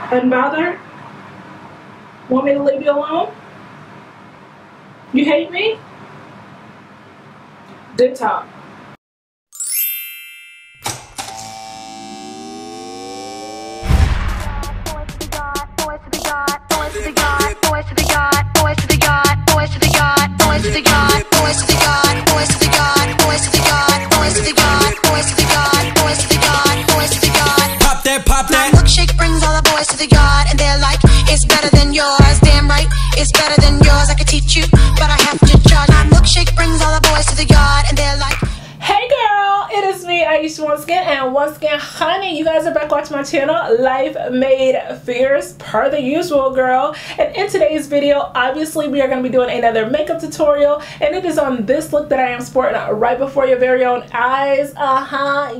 Unbothered? Want me to leave you alone? You hate me? Good talk. Pop that. My milkshake brings all the boys to the yard, and they're like, it's better than yours. Damn right, it's better than yours. I could teach you, but I have to charge. My milkshake brings all the boys to the yard, and they're like, hey girl, it is me, Aisha once again, and once again, honey, you guys are back watching my channel, Life Made Fierce, per the usual, girl. And in today's video, obviously, we are going to be doing another makeup tutorial, and it is on this look that I am sporting right before your very own eyes.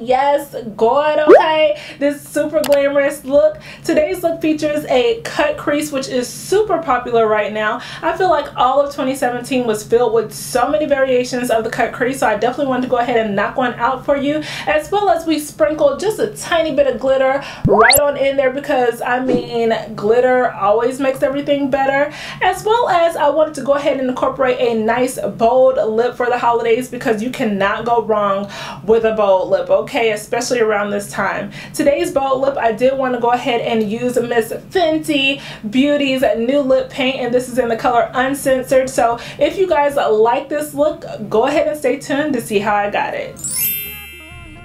Yes, good, okay? This super glamorous look. Today's look features a cut crease, which is super popular right now. I feel like all of 2017 was filled with so many variations of the cut crease, so I definitely wanted to go ahead and knock one out for you, as well as we sprinkle just a tiny bit of glitter right on in there, because I mean, glitter always makes everything better. As well as I wanted to go ahead and incorporate a nice bold lip for the holidays, because you cannot go wrong with a bold lip, okay, especially around this time. Today's bold lip, I did want to go ahead and use Miss Fenty Beauty's new lip paint, and this is in the color Uncensored. So if you guys like this look, go ahead and stay tuned to see how I got it.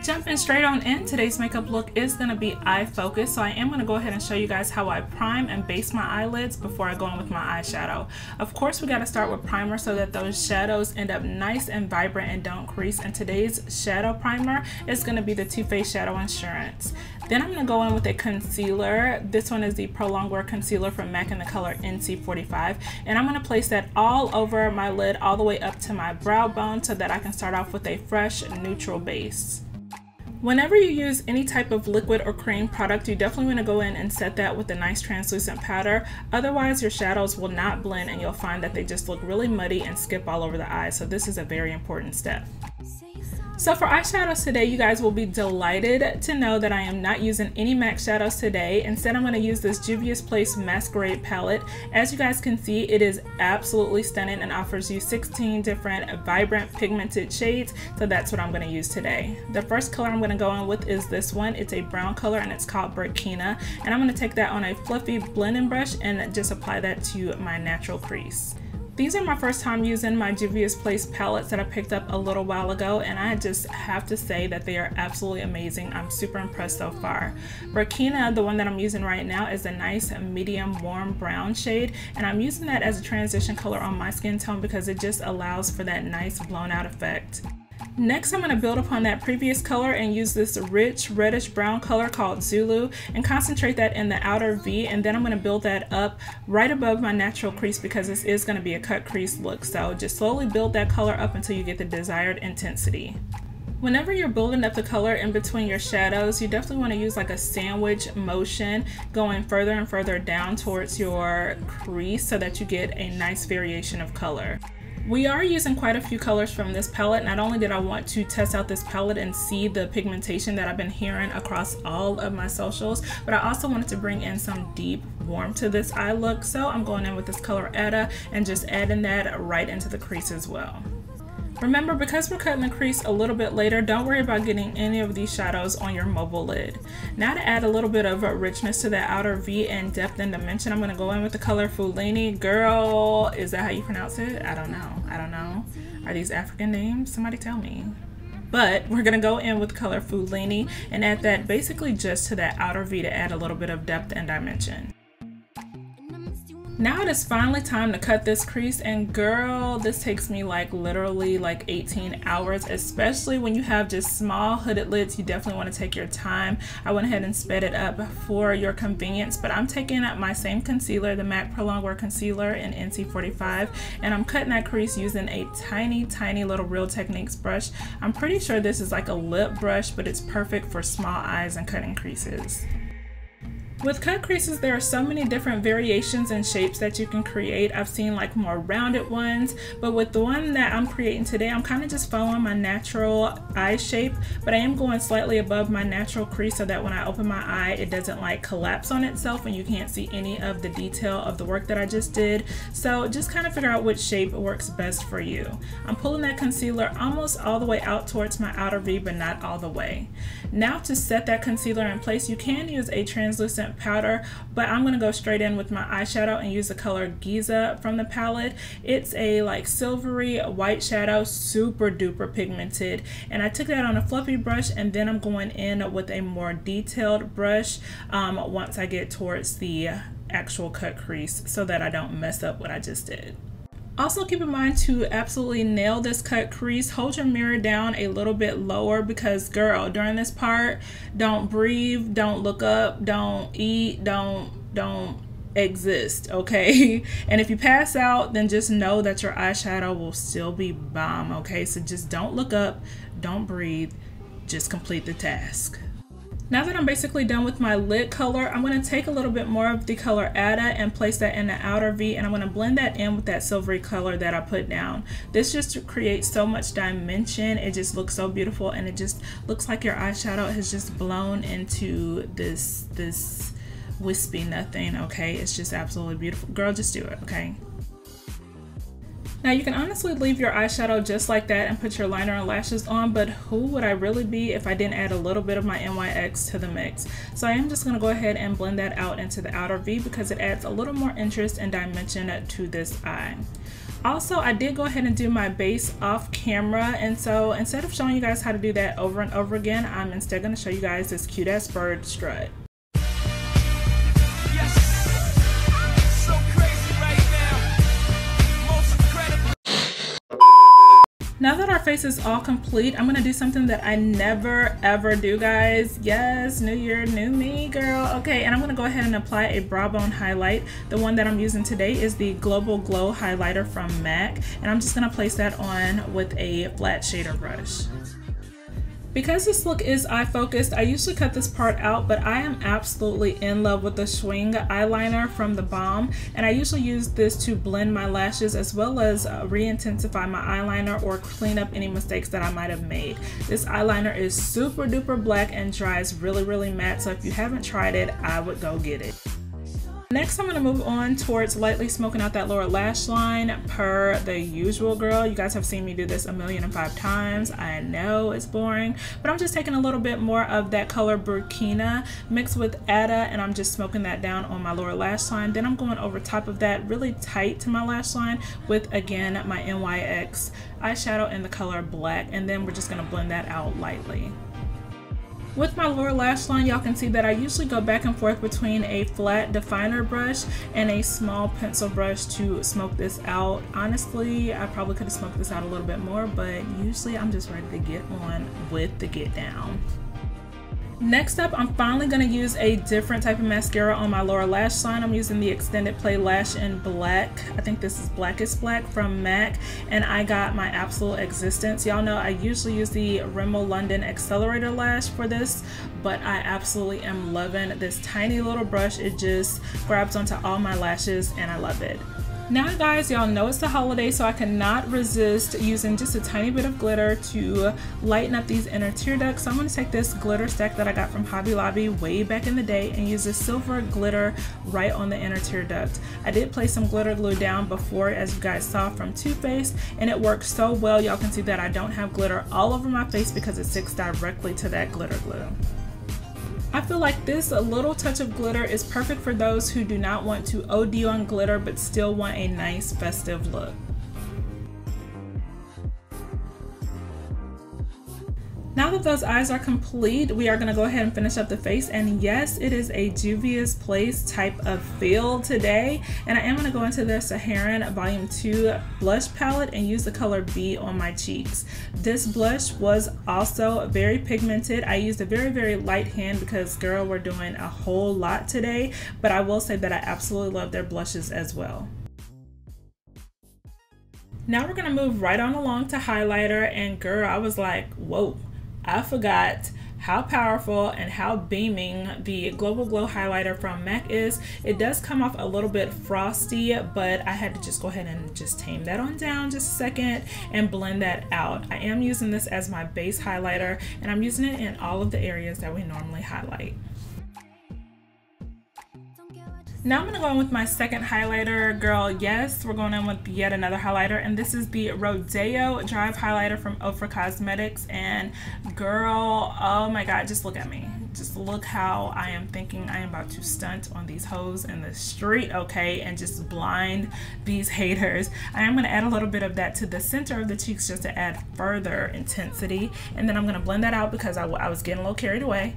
Jumping straight on in, today's makeup look is going to be eye focused, so I am going to go ahead and show you guys how I prime and base my eyelids before I go in with my eyeshadow. Of course, we got to start with primer so that those shadows end up nice and vibrant and don't crease, and today's shadow primer is going to be the Too Faced Shadow Insurance. Then I'm going to go in with a concealer. This one is the Prolongwear concealer from MAC in the color NC45, and I'm going to place that all over my lid all the way up to my brow bone so that I can start off with a fresh neutral base. Whenever you use any type of liquid or cream product, you definitely want to go in and set that with a nice translucent powder. Otherwise, your shadows will not blend and you'll find that they just look really muddy and skip all over the eyes. So this is a very important step. So for eyeshadows today, you guys will be delighted to know that I am not using any MAC shadows today. Instead, I'm going to use this Juvia's Place Mascarade palette. As you guys can see, it is absolutely stunning and offers you 16 different vibrant pigmented shades. So that's what I'm going to use today. The first color I'm going to go in with is this one. It's a brown color and it's called Burkina. And I'm going to take that on a fluffy blending brush and just apply that to my natural crease. These are my first time using my Juvia's Place palettes that I picked up a little while ago, and I just have to say that they are absolutely amazing. I'm super impressed so far. Burkina, the one that I'm using right now, is a nice medium warm brown shade, and I'm using that as a transition color on my skin tone because it just allows for that nice blown out effect. Next, I'm going to build upon that previous color and use this rich reddish brown color called Zulu and concentrate that in the outer V, and then I'm going to build that up right above my natural crease because this is going to be a cut crease look. So just slowly build that color up until you get the desired intensity. Whenever you're building up the color in between your shadows, you definitely want to use like a sandwich motion going further and further down towards your crease so that you get a nice variation of color. We are using quite a few colors from this palette. Not only did I want to test out this palette and see the pigmentation that I've been hearing across all of my socials, but I also wanted to bring in some deep warmth to this eye look. So I'm going in with this color Ardell and just adding that right into the crease as well. Remember, because we're cutting the crease a little bit later, don't worry about getting any of these shadows on your mobile lid. Now to add a little bit of richness to that outer V and depth and dimension, I'm going to go in with the color Fulani. Girl, is that how you pronounce it? I don't know. Are these African names? Somebody tell me. But we're going to go in with color Fulani and add that basically just to that outer V to add a little bit of depth and dimension. Now it is finally time to cut this crease, and girl, this takes me like literally like 18 hours, especially when you have just small hooded lids. You definitely want to take your time. I went ahead and sped it up for your convenience, but I'm taking up my same concealer, the MAC Prolongwear concealer in NC45, and I'm cutting that crease using a tiny little Real Techniques brush. I'm pretty sure this is like a lip brush, but it's perfect for small eyes and cutting creases. With cut creases, there are so many different variations and shapes that you can create. I've seen like more rounded ones, but with the one that I'm creating today, I'm kind of just following my natural eye shape, but I am going slightly above my natural crease so that when I open my eye, it doesn't like collapse on itself and you can't see any of the detail of the work that I just did. So just kind of figure out which shape works best for you. I'm pulling that concealer almost all the way out towards my outer V, but not all the way. Now to set that concealer in place, you can use a translucent powder, but I'm going to go straight in with my eyeshadow and use the color Giza from the palette. It's a like silvery white shadow, super duper pigmented, and I took that on a fluffy brush, and then I'm going in with a more detailed brush once I get towards the actual cut crease so that I don't mess up what I just did. Also keep in mind to absolutely nail this cut crease, hold your mirror down a little bit lower because girl, during this part, don't breathe, don't look up, don't eat, don't exist, okay? And if you pass out, then just know that your eyeshadow will still be bomb, okay? So just don't look up, don't breathe, just complete the task. Now that I'm basically done with my lid color, I'm going to take a little bit more of the color Ada and place that in the outer V, and I'm going to blend that in with that silvery color that I put down. This just creates so much dimension. It just looks so beautiful, and it just looks like your eyeshadow has just blown into this wispy nothing, okay? It's just absolutely beautiful. Girl, just do it, okay? Now you can honestly leave your eyeshadow just like that and put your liner and lashes on, but who would I really be if I didn't add a little bit of my NYX to the mix? So I am just going to go ahead and blend that out into the outer V because it adds a little more interest and dimension to this eye. Also, I did go ahead and do my base off camera, and so instead of showing you guys how to do that over and over again, I'm instead going to show you guys this cute ass bird strut. Now that our face is all complete, I'm gonna do something that I never ever do, guys. Yes, new year, new me, girl. Okay, and I'm gonna go ahead and apply a brow bone highlight. The one that I'm using today is the Global Glow highlighter from MAC, and I'm just gonna place that on with a flat shader brush. Because this look is eye focused, I usually cut this part out, but I am absolutely in love with the Swing eyeliner from The Balm, and I usually use this to blend my lashes as well as re-intensify my eyeliner or clean up any mistakes that I might have made. This eyeliner is super duper black and dries really matte, so if you haven't tried it, I would go get it. Next, I'm going to move on towards lightly smoking out that lower lash line per the usual, girl. You guys have seen me do this 1,000,005 times. I know it's boring, but I'm just taking a little bit more of that color Burkina mixed with Ada, and I'm just smoking that down on my lower lash line. Then I'm going over top of that really tight to my lash line with, again, my NYX eyeshadow in the color Black, and then we're just going to blend that out lightly. With my lower lash line, y'all can see that I usually go back and forth between a flat definer brush and a small pencil brush to smoke this out. Honestly, I probably could have smoked this out a little bit more, but usually I'm just ready to get on with the get down. Next up, I'm finally going to use a different type of mascara on my lower lash line. I'm using the Extended Play Lash in Black. I think this is Blackest Black from MAC, and I got my absolute existence. Y'all know I usually use the Rimmel London Accelerator Lash for this, but I absolutely am loving this tiny little brush. It just grabs onto all my lashes, and I love it. Now guys, y'all know it's the holiday, so I cannot resist using just a tiny bit of glitter to lighten up these inner tear ducts. So I'm going to take this glitter stack that I got from Hobby Lobby way back in the day and use this silver glitter right on the inner tear duct. I did place some glitter glue down before, as you guys saw from Too Faced, and it works so well. Y'all can see that I don't have glitter all over my face because it sticks directly to that glitter glue. I feel like this little touch of glitter is perfect for those who do not want to OD on glitter but still want a nice festive look. Now that those eyes are complete, we are going to go ahead and finish up the face, and yes, it is a Juvia's Place type of feel today, and I am going to go into the Saharan Volume 2 blush palette and use the color B on my cheeks. This blush was also very pigmented. I used a very light hand because girl, we're doing a whole lot today, but I will say that I absolutely love their blushes as well. Now we're going to move right on along to highlighter, and girl, I was like, whoa, I forgot how powerful and how beaming the Global Glow highlighter from MAC is. It does come off a little bit frosty, but I had to just go ahead and just tame that on down just a second and blend that out. I am using this as my base highlighter, and I'm using it in all of the areas that we normally highlight. Now I'm going to go in with my second highlighter, girl. Yes, we're going in with yet another highlighter, and this is the Rodeo Drive highlighter from Ofra Cosmetics. And girl, oh my god, just look at me. Just look how I am thinking I am about to stunt on these hoes in the street, okay, and just blind these haters. I am going to add a little bit of that to the center of the cheeks just to add further intensity, and then I'm going to blend that out because I was getting a little carried away.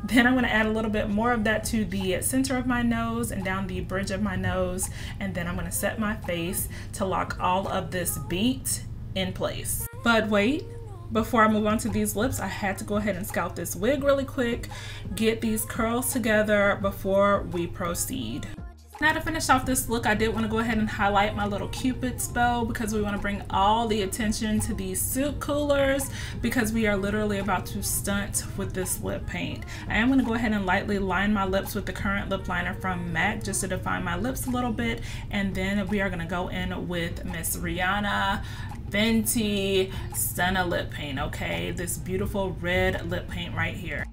Then I'm going to add a little bit more of that to the center of my nose and down the bridge of my nose. And then I'm going to set my face to lock all of this beat in place. But wait, before I move on to these lips, I had to go ahead and scalp this wig really quick, get these curls together before we proceed. Now to finish off this look, I did want to go ahead and highlight my little Cupid's bow because we want to bring all the attention to these soup coolers because we are literally about to stunt with this lip paint. I am going to go ahead and lightly line my lips with the current lip liner from MAC just to define my lips a little bit, and then we are going to go in with Miss Rihanna Fenty Stunna lip paint, okay? This beautiful red lip paint right here.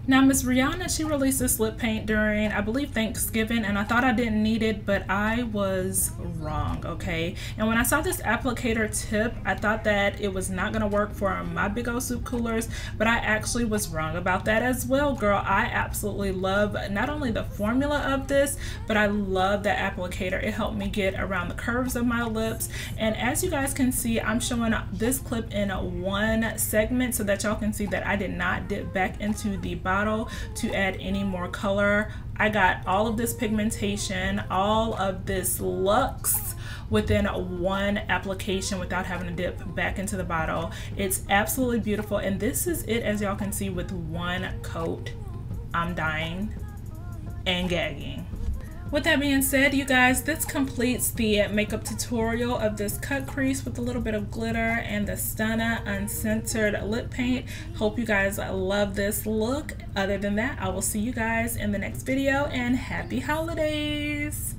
Now, Miss Rihanna, she released this lip paint during, I believe, Thanksgiving, and I thought I didn't need it, but I was wrong, okay? And when I saw this applicator tip, I thought that it was not gonna work for my big old soup coolers, but I actually was wrong about that as well, girl. I absolutely love not only the formula of this, but I love the applicator. It helped me get around the curves of my lips, and as you guys can see, I'm showing this clip in one segment so that y'all can see that I did not dip back into the bottle to add any more color. I got all of this pigmentation, all of this luxe within one application without having to dip back into the bottle. It's absolutely beautiful, and this is it, as y'all can see, with one coat. I'm dying and gagging. With that being said, you guys, this completes the makeup tutorial of this cut crease with a little bit of glitter and the Stunna uncensored lip paint. Hope you guys love this look. Other than that, I will see you guys in the next video, and happy holidays!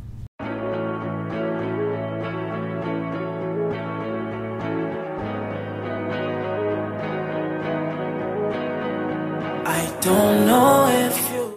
I don't know